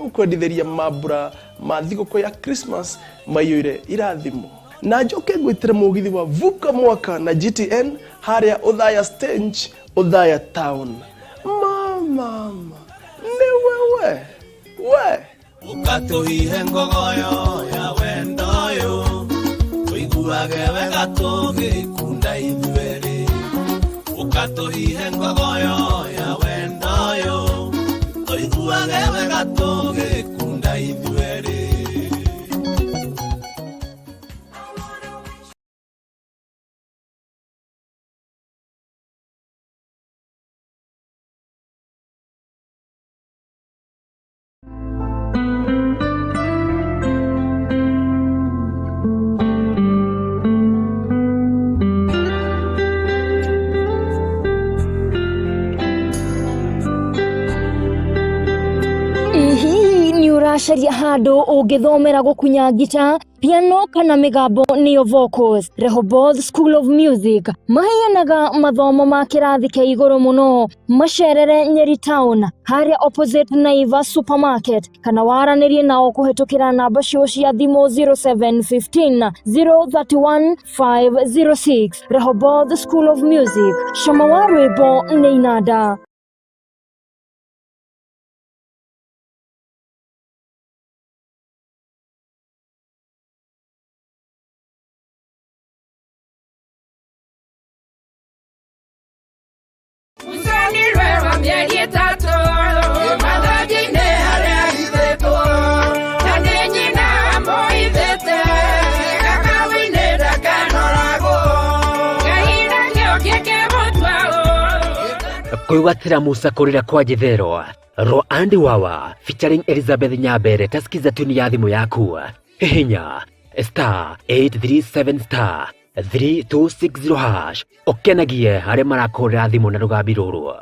ukwendithĩria mambura ma thigũkũ ya Christmas maiyũire irathimo. Na njoke ngwĩtĩre mũgithi wa vuka mwaka na GTN harĩa Othaya Stage, Othaya Town. Mama, ni wewe, ukatuhihe ngogoyo ya wendoyo uiguage wega tũgĩkunda ithuerĩ. Ukatuhihe ngogoyo ya wendoyo uiguage wega tũgĩkunda ithuerĩ. Sharia hado ugithomera gukunya gita, piano kana migambo niyo vocals. Rehoboth School of Music maheyanaga mathomo ma kirathi kia iguru muno. Macerere Nyeri Town haria opposite Naivas Supermarket, kana waranirie nao kuhetukira namba cio cia thimo 0715 031 506. Rehoboth School of Music, shama wa rwimbo ni inada. Kuiwatira Musa kurira kwa jithero ro Andi Wawa featuring Elizabeth Nyabere. Tasikiza tuni ya thimu yaku hihinya *837 *3260# okenagie hare marakorera thimu na rugambi ruru.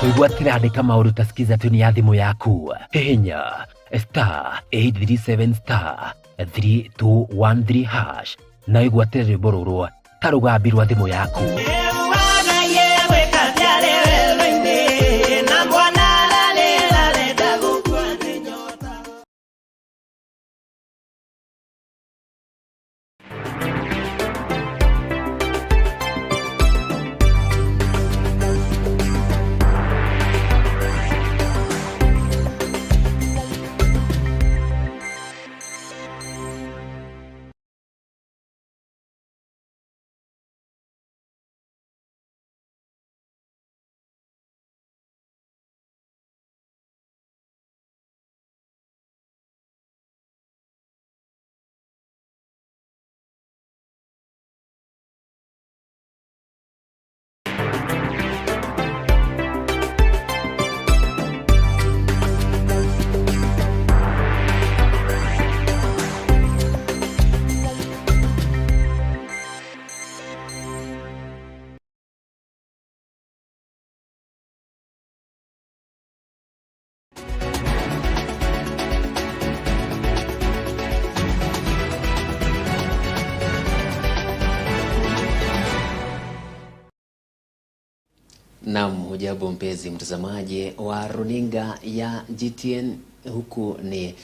Kuiwatira mauru tasikiza tuni ya thimu yaku hihinya *837 *3213# na igwatire rwimbo ruru ta rugambi rwa thimu yaku. Naam, hujambo mpenzi mtazamaji wa runinga ya GTN, huku ni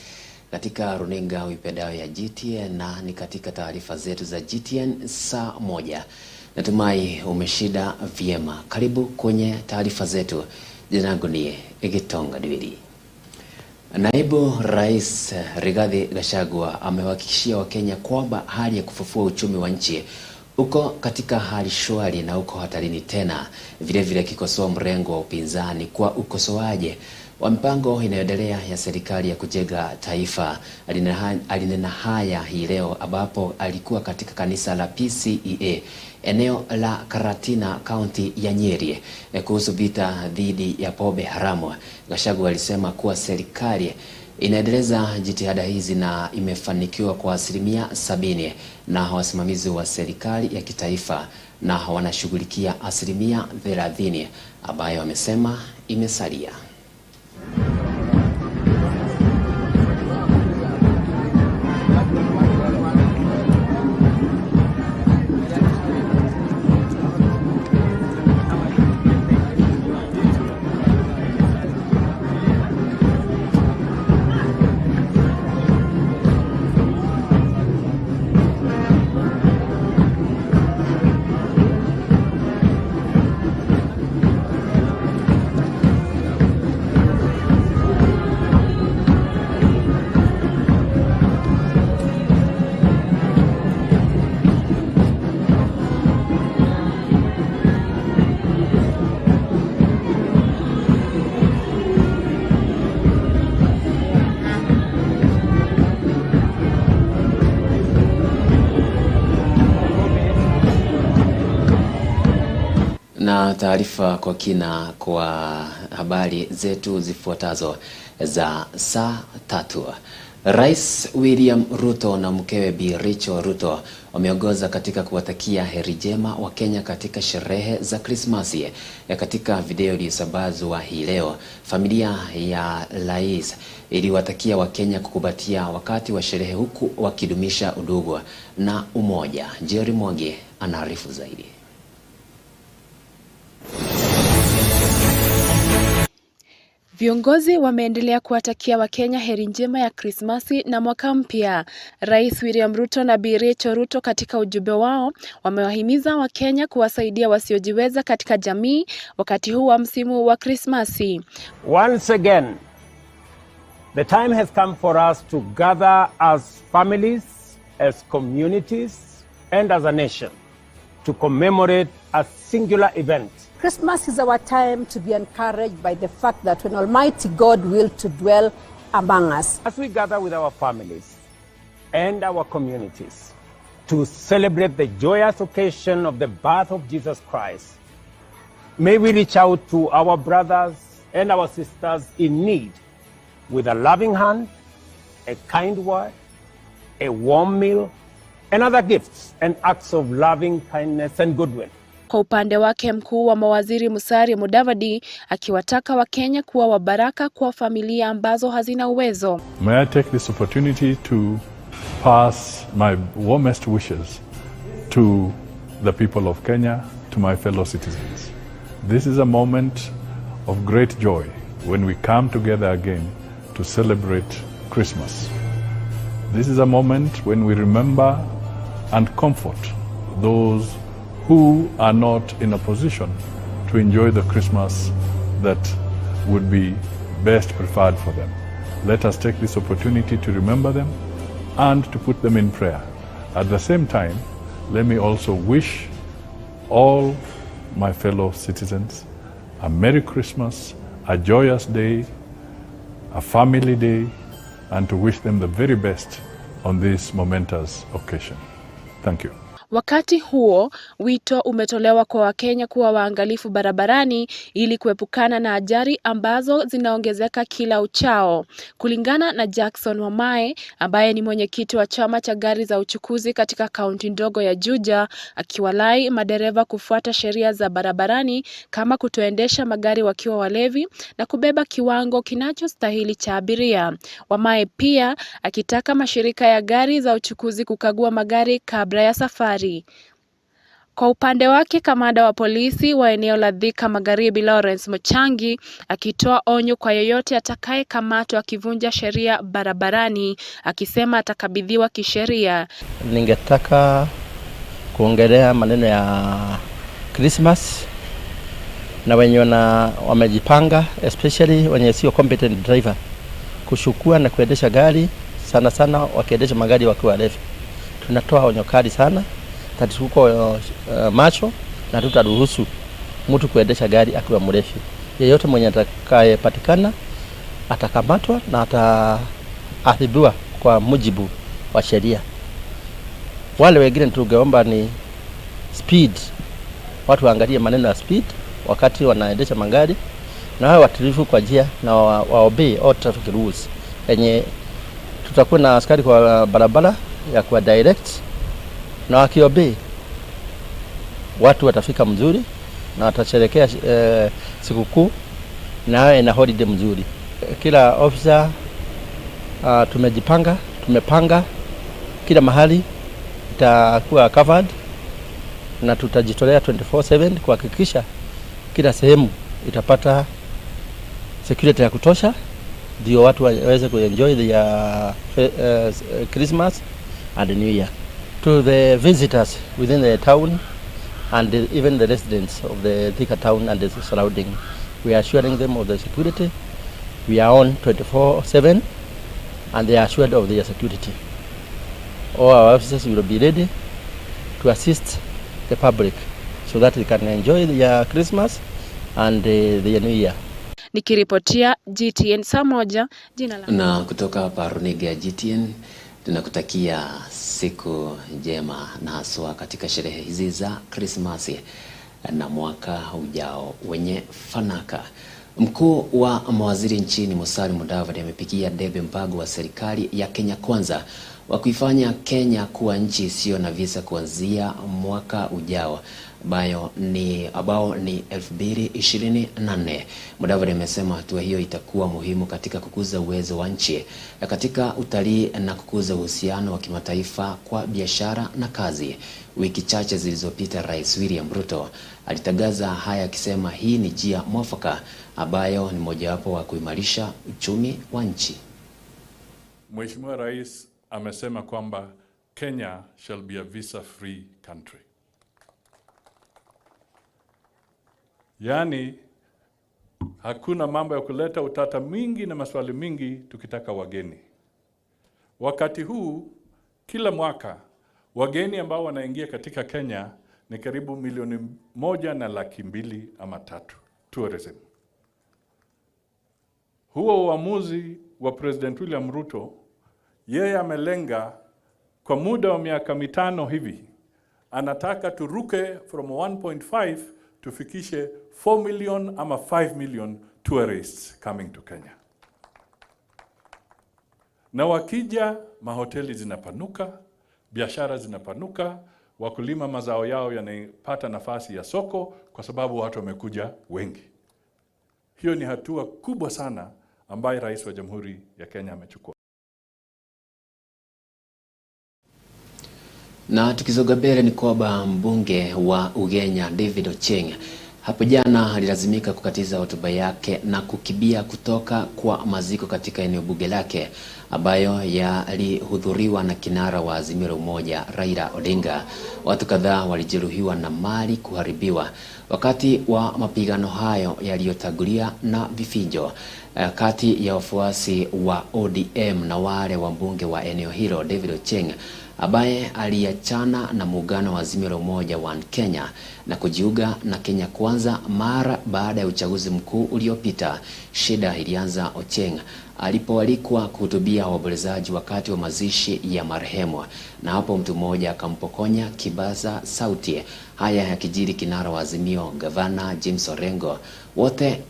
katika runinga uipendayo ya GTN na ni katika taarifa zetu za GTN Saa Moja. Natumai umeshida vyema. Karibu kwenye taarifa zetu. Jina langu ni Naye Gitonga Nduiri. Naibu Rais Rigathi Gachagua amewahakikishia Wakenya kwamba hali ya kufufua uchumi wa nchi uko katika hali shwari na uko hatarini tena. Vile vile kikosoa mrengo wa upinzani kwa ukosoaji wa mpango inayoendelea ya serikali ya kujenga taifa. Alinena haya hii leo ambapo alikuwa katika kanisa la PCEA eneo la Karatina, kaunti ya Nyeri, kuhusu vita dhidi ya pombe haramu. Gachagua alisema kuwa serikali inaendeleza jitihada hizi na imefanikiwa kwa 70%, na wasimamizi wa serikali ya kitaifa na wanashughulikia 30% ambayo wamesema imesalia. Na taarifa kwa kina kwa habari zetu zifuatazo za saa 3. Rais William Ruto na mkewe Bi Rachel Ruto wameongoza katika kuwatakia heri njema wa Kenya katika sherehe za Krismasi. Katika video iliyosambazwa hii leo, familia ya rais iliwatakia Wakenya kukumbatia wakati wa sherehe huku wakidumisha udugu na umoja. Jerry Mwangi anaarifu zaidi. Viongozi wameendelea kuwatakia Wakenya heri njema ya Krismasi na mwaka mpya. Rais William Ruto na Bi Rachel Ruto katika ujumbe wao wamewahimiza Wakenya kuwasaidia wasiojiweza katika jamii wakati huu wa msimu wa Krismasi. Once again, the time has come for us to gather as families, as communities, and as a nation to commemorate a singular event. Christmas is our time to be encouraged by the fact that when Almighty God will to dwell among us. As we gather with our families and our communities to celebrate the joyous occasion of the birth of Jesus Christ, may we reach out to our brothers and our sisters in need with a loving hand, a kind word, a warm meal, and other gifts and acts of loving kindness and goodwill. Kwa upande wake, mkuu wa mawaziri Musalia Mudavadi akiwataka Wakenya kuwa wabaraka kwa familia ambazo hazina uwezo. May I take this opportunity to pass my warmest wishes to the people of Kenya, to my fellow citizens. This is a moment of great joy when we come together again to celebrate Christmas. This is a moment when we remember and comfort those who are not in a position to enjoy the Christmas that would be best preferred for them. Let us take this opportunity to remember them and to put them in prayer. At the same time, let me also wish all my fellow citizens a Merry Christmas, a joyous day, a family day, and to wish them the very best on this momentous occasion. Thank you. Wakati huo, wito umetolewa kwa Wakenya kuwa waangalifu barabarani ili kuepukana na ajali ambazo zinaongezeka kila uchao. Kulingana na Jackson Wamae, ambaye ni mwenyekiti wa chama cha gari za uchukuzi katika kaunti ndogo ya Juja, akiwalai madereva kufuata sheria za barabarani kama kutoendesha magari wakiwa walevi na kubeba kiwango kinachostahili cha abiria. Wamae pia akitaka mashirika ya gari za uchukuzi kukagua magari kabla ya safari. Kwa upande wake, kamanda wa polisi wa eneo la Thika Magharibi Lawrence Mochangi akitoa onyo kwa yeyote atakayekamatwa akivunja sheria barabarani, akisema atakabidhiwa kisheria. Ningetaka kuongelea maneno ya Christmas na wenye wamejipanga, especially wenye sio competent driver, kushukua na kuendesha gari sana sana wakiendesha magari wakiwa walevi. Tunatoa onyo kali sana tuko macho na tutaruhusu mtu kuendesha gari akiwa mrefu. Yeyote mwenye atakayepatikana atakamatwa na ataadhibiwa kwa mujibu wa sheria. Wale wengine tungeomba ni speed. Watu waangalie maneno ya speed wakati wanaendesha magari na wao watilifu kwa njia na waobey all traffic rules. yenye tutakuwa na askari kwa barabara ya kwa direct, na wakiobei watu watafika mzuri na watasherekea sikukuu na holiday mzuri. Kila officer tumepanga kila mahali itakuwa covered, na tutajitolea 24/7 kuhakikisha kila sehemu itapata security ya kutosha, ndio watu waweze kuenjoy the Christmas and the New Year. To the visitors within the town and even the residents of the Thika town and the surrounding, we are assuring them of the security. We are on 24/7 and they are assured of their security. All our officers will be ready to assist the public so that they can enjoy their Christmas and the New Year. Nikiripotia Gtn Saa Moja, jina langu. Na kutoka hapa runinga ya Gtn tunakutakia siku njema na haswa katika sherehe hizi za Krismasi na mwaka ujao wenye fanaka. Mkuu wa mawaziri nchini Musalia Mudavadi amepigia debe mpango wa serikali ya Kenya Kwanza wa kuifanya Kenya kuwa nchi isiyo na visa kuanzia mwaka ujao ambao ni 2024. Mudavadi amesema hatua hiyo itakuwa muhimu katika kukuza uwezo wa nchi katika utalii na kukuza uhusiano wa kimataifa kwa biashara na kazi. Wiki chache zilizopita Rais William Ruto alitangaza haya akisema hii ni njia mwafaka ambayo ni mojawapo wa kuimarisha uchumi wa nchi. Mheshimiwa Rais amesema kwamba Kenya shall be a visa-free country. Yaani hakuna mambo ya kuleta utata mingi na maswali mingi tukitaka wageni. Wakati huu kila mwaka wageni ambao wanaingia katika Kenya ni karibu 1.2 ama 3 tourism. Huo uamuzi wa President William Ruto, yeye amelenga kwa muda wa miaka 5 hivi, anataka turuke from 1.5 tufikishe 4 million ama 5 million tourists coming to Kenya. Na wakija, mahoteli zinapanuka, biashara zinapanuka, wakulima mazao yao yanapata nafasi ya soko kwa sababu watu wamekuja wengi. Hiyo ni hatua kubwa sana ambayo Rais wa Jamhuri ya Kenya amechukua. Na tukizoga mbele ni kwamba mbunge wa Ugenya David Ochieng hapo jana alilazimika kukatiza hotuba yake na kukimbia kutoka kwa maziko katika eneo bunge lake ambayo yalihudhuriwa na kinara wa Azimio la Umoja Raila Odinga. Watu kadhaa walijeruhiwa na mali kuharibiwa wakati wa mapigano hayo yaliyotangulia na vifijo kati ya wafuasi wa ODM na wale wa mbunge wa eneo hilo David Ochieng ambaye aliachana na muungano wa Azimio la Umoja wa Kenya na kujiunga na Kenya Kwanza mara baada ya uchaguzi mkuu uliopita. Shida ilianza Ochieng alipoalikwa kuhutubia waombolezaji wakati wa mazishi ya marehemu, na hapo mtu mmoja akampokonya kibaza sauti. Haya yakijiri kinara wa Azimio Gavana James Orengo, wote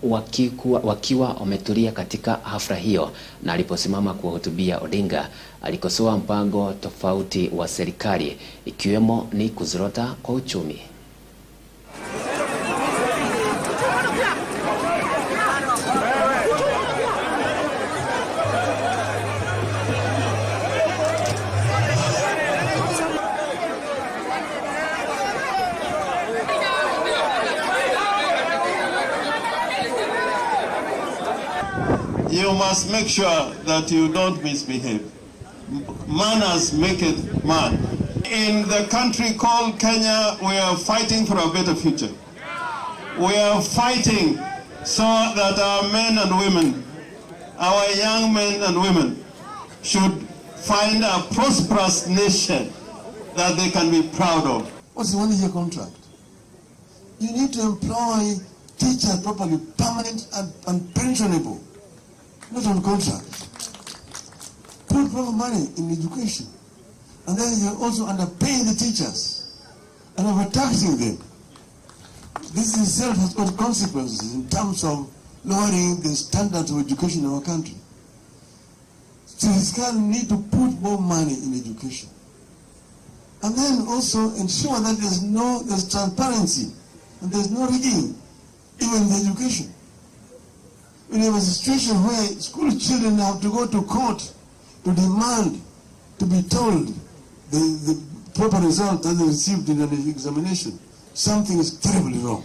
wakiwa wametulia katika hafla hiyo, na aliposimama kuhutubia Odinga alikosoa mpango tofauti wa serikali ikiwemo ni kuzorota kwa uchumi. You must make sure that you don't misbehave. Manners make it man. In the country called Kenya, we are fighting for a better future. We are fighting so that our men and women, our young men and women, should find a prosperous nation that they can be proud of. What's the 1-year contract? You need to employ teachers properly, permanent and pensionable. Not on contract. Put proper money in education. And then you also underpay the teachers and overtaxing them. This itself has got consequences in terms of lowering the standards of education in our country. So fiscal need to put more money in education. And then also ensure that there's transparency and there's no rigging, even in the education. We have a situation where school children have to go to court to demand to be told the proper result that they received in an examination. Something is terribly wrong.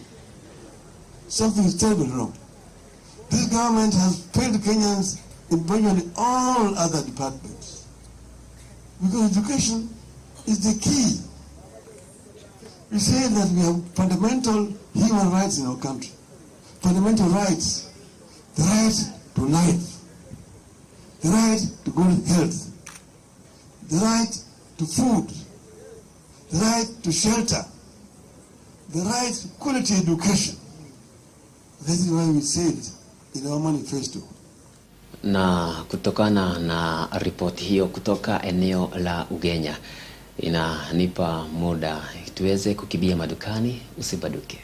Something is terribly wrong. This government has failed Kenyans in virtually all other departments. Because education is the key. We say that we have fundamental human rights in our country. Fundamental rights. The right to life. The right to good health. The right to food. The right to shelter. The right to quality education. That is why we said in our manifesto. Na kutokana na ripoti hiyo kutoka eneo la Ugenya inanipa muda tuweze kukibia madukani, usibaduke.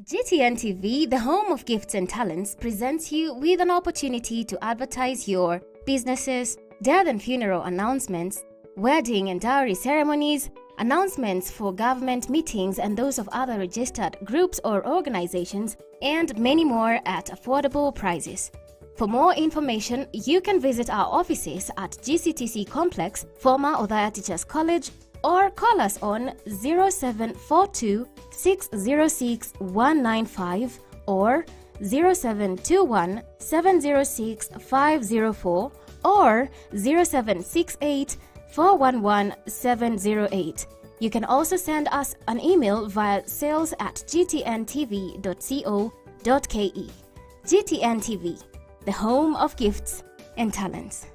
GTN TV, the home of gifts and talents, presents you with an opportunity to advertise your businesses, death and funeral announcements, wedding and dowry ceremonies, announcements for government meetings and those of other registered groups or organizations, and many more at affordable prices. For more information, you can visit our offices at GCTC Complex, former Othaya Teachers College, or call us on 0742 606 195 or 0721 706 504 or 0768 411 708. You can also send us an email via sales@gtntv.co.ke. GTN TV, the home of gifts and talents.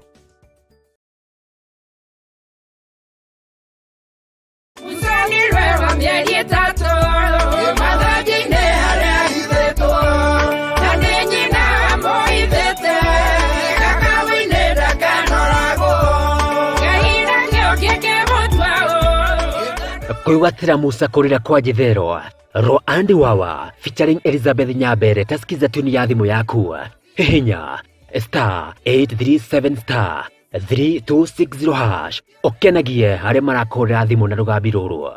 Kwĩgwatĩra mũcakorĩra kwa Githerwa ro Andi Wawa featuring Elizabeth Nyabere tasikiza tuni ya thimũ yaku hihinya *837 *3260# okenagie harĩ marakorera thimũ na rũgambi rũrũ.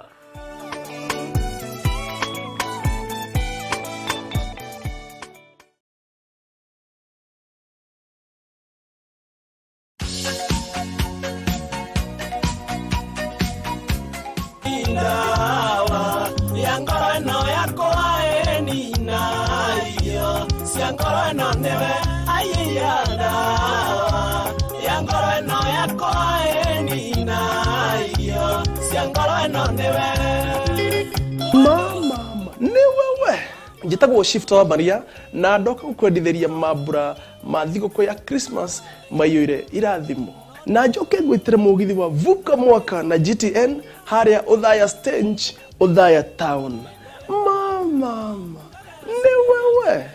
Mama, ni wewe. Njitagwo Shift wa Maria na ndoka gukwendithĩria mambura ma thigũkũ ya Christmas maiyũire irathimo. Na njoke ngwĩtĩre mũgithi wa vuka mwaka na GTN harĩa Othaya Stage, Othaya Town. Mama, ni wewe.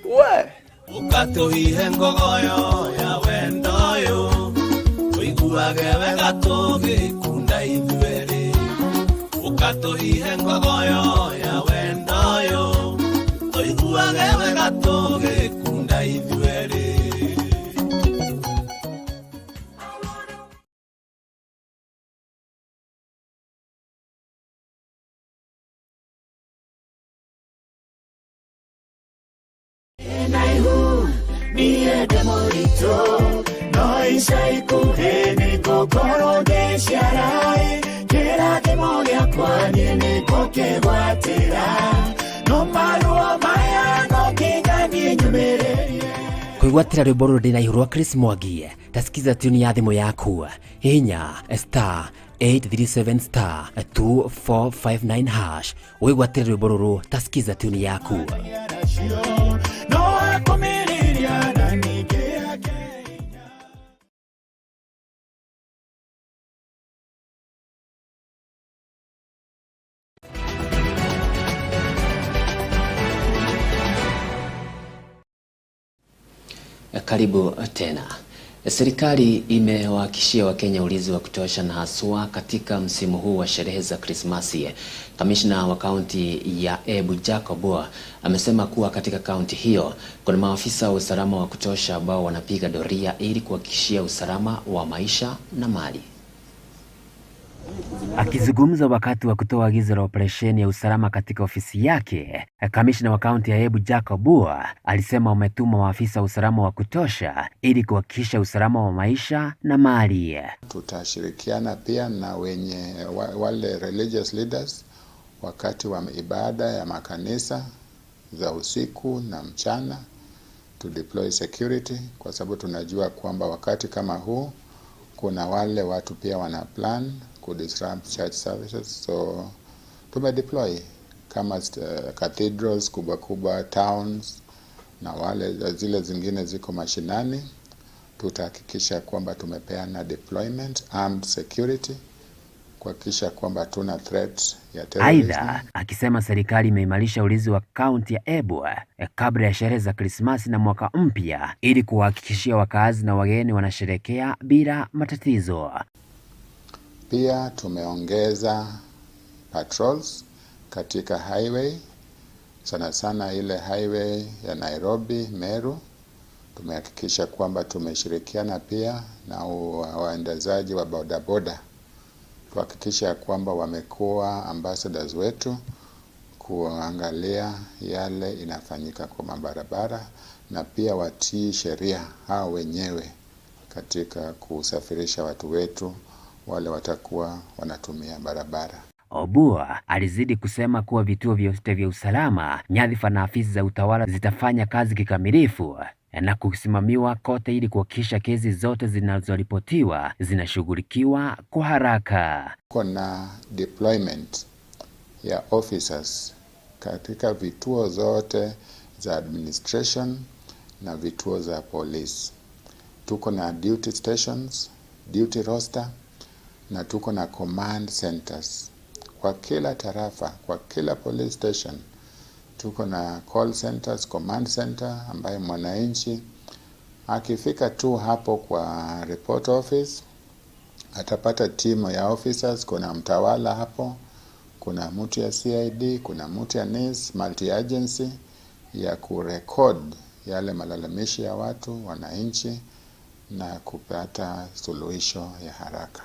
We. Ukatuhihe ngogoyo ya wendoyo uiguage wega tũgĩkunda ithuerĩ. Ukatuhihe ngogoyo ya wendoyo uiguage wega tũgĩkunda ithuerĩ. Niye demorito, no isai kuhene kokoro de sharai, kera demoria kwani ne koke watera, no maruo maya no kigani nyumere. Kwĩgwatĩra rwĩmbo rũrũ ndĩna ihũrwa Chris Mwangi tasikiza tuni ya thimũ yaku hihinya *837 *2459# wĩgwatĩre rwĩmbo rũrũ tasikiza tuni yaku. Karibu tena. Serikali imewahakikishia Wakenya ulinzi wa kutosha na haswa katika msimu huu wa sherehe za Krismasi. Kamishna wa kaunti ya Embu Jacob amesema kuwa katika kaunti hiyo kuna maafisa wa usalama wa kutosha ambao wanapiga doria ili kuhakikishia usalama wa maisha na mali. Akizungumza wakati wa kutoa agizo la operesheni ya usalama katika ofisi yake, kamishna wa kaunti ya Embu Jacob alisema wametuma maafisa wa usalama wa kutosha ili kuhakikisha usalama wa maisha na mali. Tutashirikiana pia na wale religious leaders wakati wa ibada ya makanisa za usiku na mchana, to deploy security, kwa sababu tunajua kwamba wakati kama huu kuna wale watu pia wana plan kudisrupt church services. So tumedeploy kama cathedrals kubwa towns na wale zile zingine ziko mashinani. Tutahakikisha kwamba tumepeana deployment, armed security, kuhakikisha kwamba tuna threat ya terrorism. Aidha, akisema serikali imeimarisha ulinzi wa kaunti ya Embu kabla ya sherehe za Krismasi na mwaka mpya ili kuhakikishia wakazi na wageni wanasherehekea bila matatizo. Pia tumeongeza patrols katika highway, sana ile highway ya Nairobi Meru. Tumehakikisha kwamba tumeshirikiana pia na waendezaji wa bodaboda, tuhakikisha kwamba wamekuwa ambassadors wetu kuangalia yale inafanyika kwa mabarabara, na pia watii sheria hao wenyewe katika kusafirisha watu wetu wale watakuwa wanatumia barabara. Obua alizidi kusema kuwa vituo vyote vya usalama, nyadhifa na afisi za utawala zitafanya kazi kikamilifu na kusimamiwa kote ili kuhakikisha kesi zote zinazoripotiwa zinashughulikiwa kwa haraka. Kuna deployment ya officers katika vituo zote za administration na vituo za police. Tuko na duty stations, duty roster, na tuko na command centers kwa kila tarafa, kwa kila police station. Tuko na call centers, command center, ambaye mwananchi akifika tu hapo kwa report office atapata timu ya officers. Kuna mtawala hapo, kuna mtu ya CID, kuna mtu ya NIS, multi agency, ya kurekod yale malalamishi ya watu wananchi na kupata suluhisho ya haraka.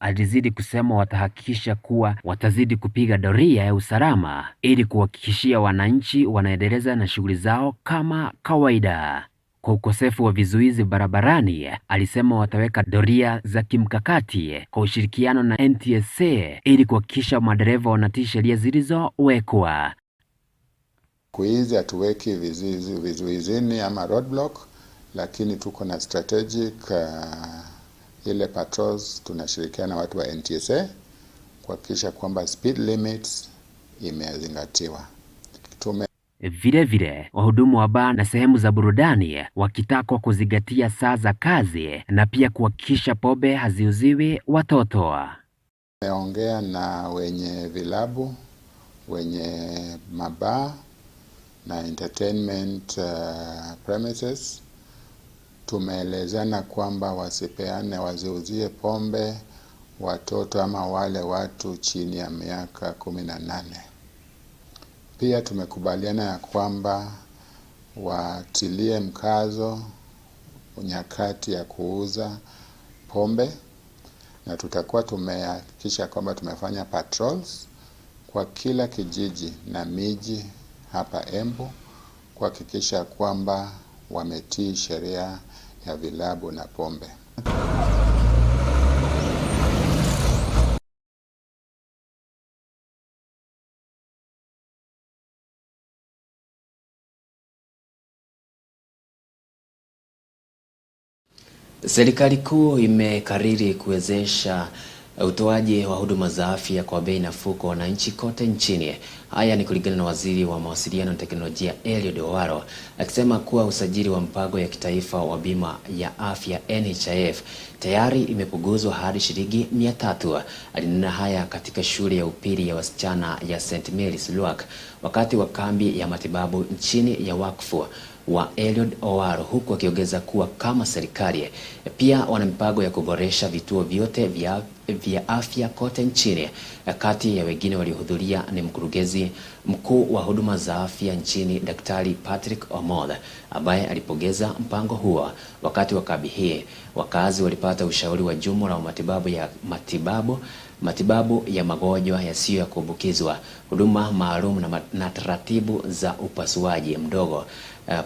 Alizidi kusema watahakikisha kuwa watazidi kupiga doria ya usalama ili kuhakikishia wananchi wanaendeleza na shughuli zao kama kawaida. Kwa ukosefu wa vizuizi barabarani, alisema wataweka doria za kimkakati kwa ushirikiano na NTSA ili kuhakikisha madereva wanatii sheria zilizowekwa. Kuizi hatuweki vizuizini ama roadblock, lakini tuko na strategic ile patrols. Tunashirikiana watu wa NTSA kuhakikisha kwamba speed limits imezingatiwa. Vile wahudumu wa baa na sehemu za burudani wakitakwa kuzingatia saa za kazi na pia kuhakikisha pombe haziuziwi watoto. Tumeongea na wenye vilabu, wenye mabaa na entertainment premises. Tumeelezana kwamba wasiuzie pombe watoto ama wale watu chini ya miaka 18. Pia tumekubaliana ya kwamba watilie mkazo nyakati ya kuuza pombe, na tutakuwa tumehakikisha kwamba tumefanya patrols kwa kila kijiji na miji hapa Embu kuhakikisha kwamba wametii sheria ya vilabu na pombe. Serikali kuu imekariri kuwezesha utoaji wa huduma za afya kwa bei nafuu kwa wananchi kote nchini. Haya ni kulingana na waziri wa mawasiliano na teknolojia Eliud Owaro, akisema kuwa usajili wa mpango ya kitaifa wa bima ya afya NHIF tayari imepunguzwa hadi shilingi 300. Alinena haya katika shule ya upili ya wasichana ya St. Mary's Luak wakati wa kambi ya matibabu nchini ya wakfu wa Eliud Owaro, huku akiongeza kuwa kama serikali pia wana mipango ya kuboresha vituo vyote vya afya kote nchini. Kati ya wengine waliohudhuria ni mkurugenzi mkuu wa huduma za afya nchini Daktari Patrick Omoth, ambaye alipongeza mpango huo. Wakati wa kambi hii, wakazi walipata ushauri wa jumla wa matibabu ya magonjwa yasiyo ya kuambukizwa, huduma maalum na taratibu za upasuaji mdogo,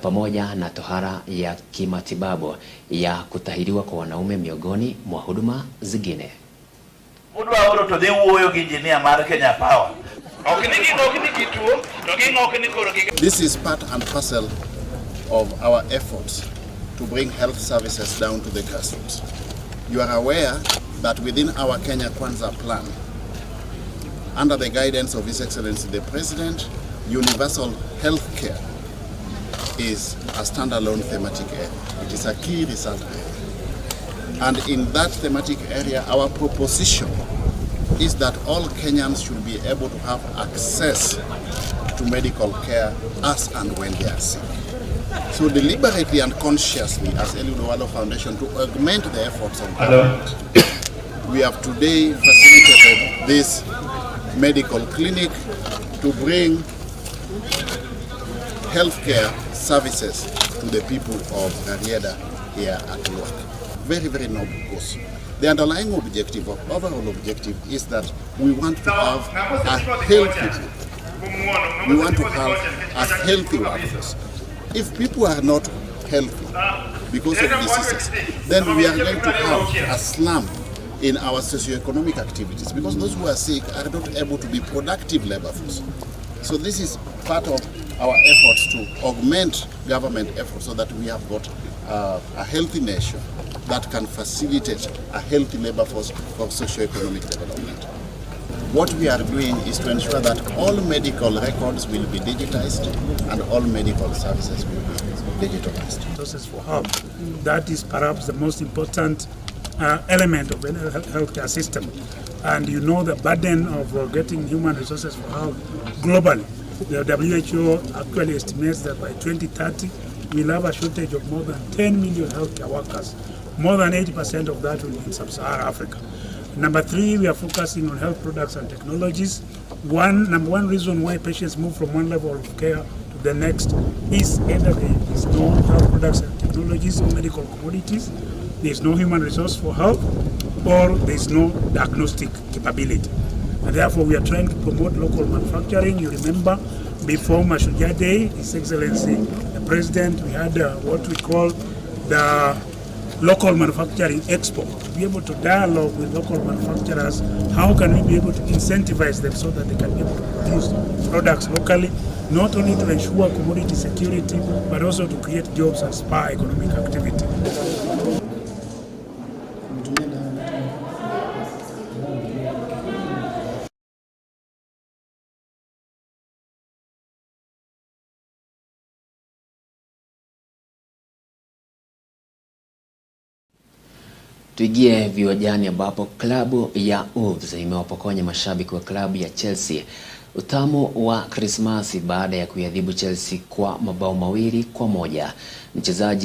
pamoja na tohara ya kimatibabu ya kutahiriwa kwa wanaume miongoni mwa huduma zingine. This is part and parcel of our efforts to bring health services down to the grassroots. You are aware that within our Kenya Kwanza plan, under the guidance of His Excellency the President, universal health care is a standalone thematic area. It is a key result area. And in that thematic area, our proposition is that all Kenyans should be able to have access to medical care as and when they are sick. So deliberately and consciously, as Eliud Owaro Foundation, to augment the efforts of government, we have today facilitated this medical clinic to bring healthcare services to the people of Rarieda here at work. Very, very noble cause. The underlying objective, or overall objective, is that we want to have a healthy workforce. If people are not healthy because of diseases, then we are going to have a slump in our socio-economic activities, because those who are sick are not able to be productive labor force. So this is part of our efforts to augment government efforts so that we have got a healthy nation that can facilitate a healthy labor force for socio-economic development. What we are doing is to ensure that all medical records will be digitized and all medical services will be digitalized. Resources for health. That is perhaps the most important element of any healthcare system. And you know the burden of getting human resources for health globally. The WHO actually estimates that by 2030, we'll have a shortage of more than 10 million healthcare workers. More than 80% of that will be in sub-Saharan Africa. Number 3, we are focusing on health products and technologies. Number one reason why patients move from one level of care to the next is either there is no health products and technologies or medical commodities, there is no human resource for health, or there is no diagnostic capability. And therefore, we are trying to promote local manufacturing. You remember, before Moja Day, His Excellency the President, we had what we call the Local Manufacturing Expo, to be able to dialogue with local manufacturers. How can we be able to incentivize them so that they can be able to produce products locally, not only to ensure commodity security, but also to create jobs and spur economic activity. Tuingie viwanjani ambapo klabu ya Wolves imewapokonya mashabiki wa klabu ya Chelsea utamu wa Krismasi baada ya kuiadhibu Chelsea kwa mabao 2-1. Mchezaji